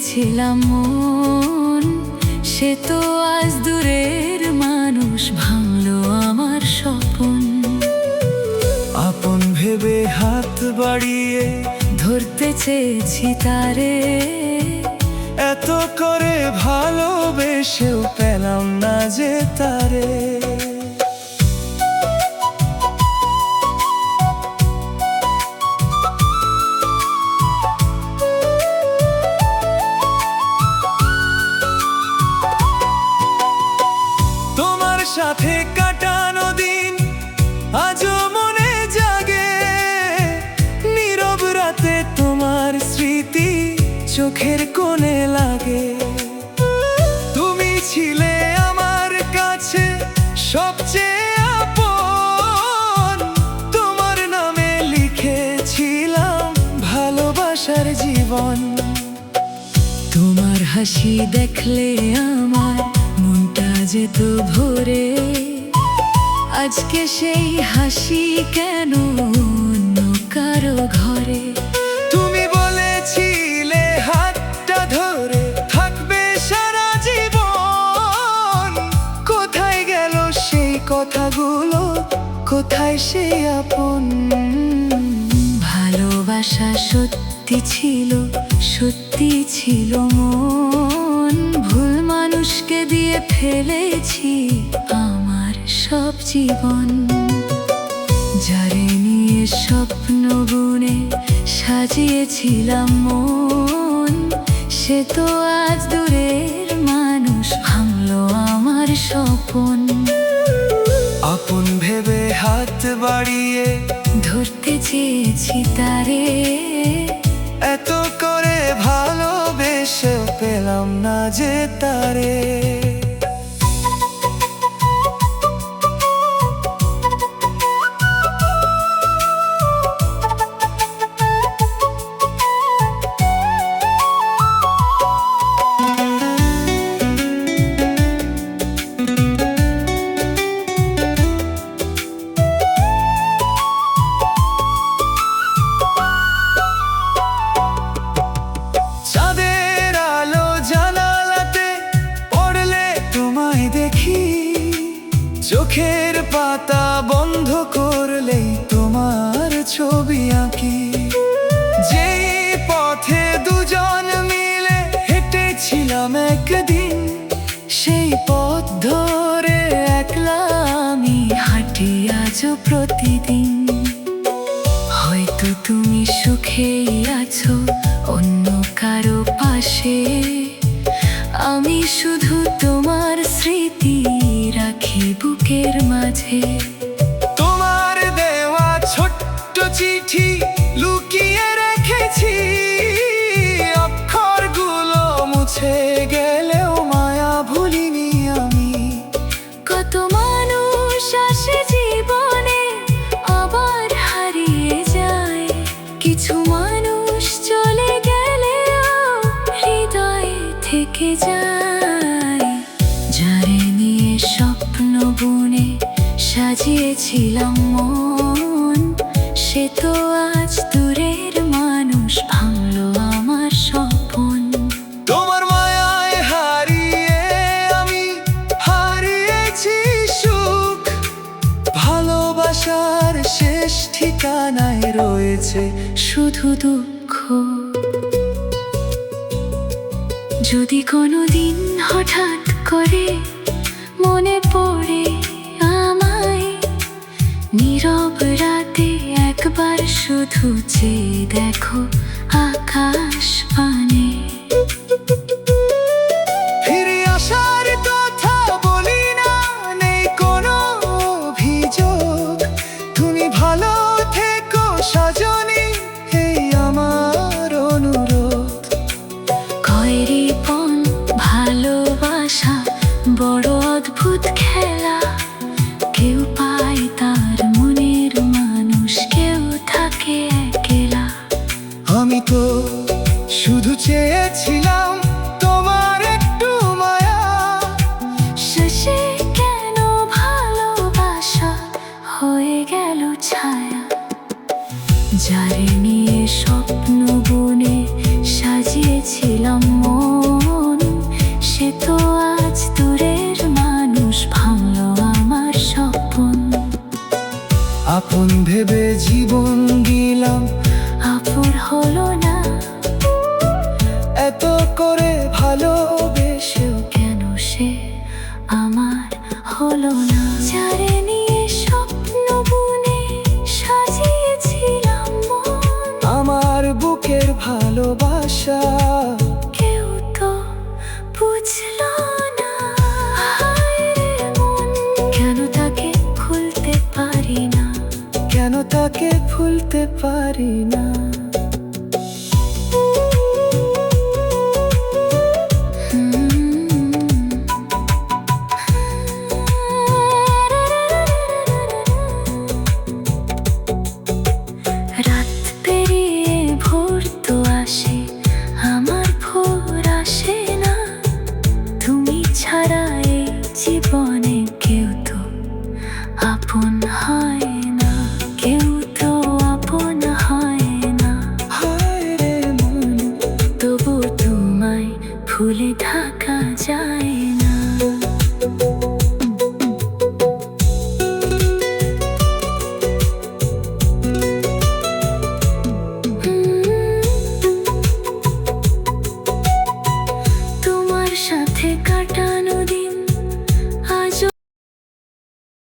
দিয়েছিলাম মন, সে তো আজ দূরের মানুষ, ভাঙলো আমার স্বপন। আপন ভেবে হাত বাড়িয়ে ধরতে চেয়েছি তারে, এত করে ভালোবেসেও পেলাম না যে তারে। তোমার সাথে কাটানো দিন আজও মনে জাগে, নীরব রাতে তোমার স্মৃতি চোখের কোণে লাগে। তুমি ছিলে আমার কাছে সবচেয়ে আপন, তোমার নামে লিখেছিলাম ভালোবাসার জীবন। তোমার হাসি দেখলে আমার মনটা যেত ভরে, আজকে সেই হাসি কেন অন্য কারো ঘরে। তুমি বলেছিলে হাতটা ধরে থাকবে সারা জীবন, কোথায় গেল সেই কথাগুলো, কোথায় সেই আপন? ভালোবাসা সত্যি ছিল, সত্যি ছিল মন, ভুল মানুষকে দিয়ে ফেলেছি আমার সব জীবন। যারে নিয়ে স্বপ্ন বুনে সাজিয়েছিলাম মন, সে তো আজ দূরের মানুষ, ভাঙলো আমার স্বপন। আপন ভেবে হাত বাড়িয়ে ধরতে চেয়েছি তারে, এত করে ভালোবেসে পেলাম না যে তারে। চাঁদের আলো জানালাতে পড়লে তোমায় দেখি, চোখের পাতা বন্ধ করলেই তোমার ছবি আঁকি। যেই পথে দুজন মিলে হেঁটেছিলাম একদিন, সেই পথ ধরে একলা আমি হাঁটি আজও প্রতিদিন। হয়তো তুমি সুখেই আছো অন্য কারো পাশে, আমি শুধু তোমার স্মৃতি রাখি বুকের মাঝে। তোমার দেওয়া ছোট্ট চিঠি লুকিয়ে রেখেছি, অক্ষরগুলো মুছে গেলেও মায়া ভুলিনি আমি। কত মানুষ আসে জীবনে আবার হারিয়ে যায়, কিছু মানুষ চলে গেলেও হৃদয় থেকে যায়। যারে নিয়ে স্বপ্ন বুনে সাজিয়েছিলাম মন, সে তো আজ দূরের মানুষ, ভাঙলো আমার স্বপন। তোমার মায়ায় হারিয়ে আমি হারিয়েছি সুখ, ভালোবাসার শেষ ঠিকানায় রয়েছে শুধু দুঃখ। যদি কোনোদিন হঠাৎ করে মনে পড়ে আমায়, নীরব রাতে একবার শুধু চেয়ে দেখো আকাশ পানে। ফিরে আসার কথা বলি না, নেই কোনো অভিযোগ। তুমি ভালো থেকো সজনী, এই আমার অনুরোধ। কয়রিপন ভালোবাসা বড় অদ্ভুত খেলা, কেউ পায় তার মনের মানুষ, কেউ থাকে একলা। আমি তো শুধু চেয়েছিলাম তোমার একটু মায়া, শেষে কেন ভালোবাসা হয়ে গেল ছায়া। যারে নিয়ে স্বপ্ন বুনে সাজিয়েছিলাম মন, আমার হলো না। যারে নিয়ে স্বপ্ন বুনে সাজিয়েছিলাম মন, আমার বুকের ভালোবাসা কেউ তো বুঝলো না। হায় রে মন, কেন তাকে ভুলতে পারি না, কেন তাকে ভুলতে পারি না। রাত পেরিয়ে ভোর তো আসে, আমার ভোর আসে না। তুমি ছাড়া এই জীবনে কেউ তো আপন হয় না, কেউ তো আপন হয় না। হায় রে মন, তবু তোমায় ভুলে থাকা যায় না। তোমার সাথে কাটানো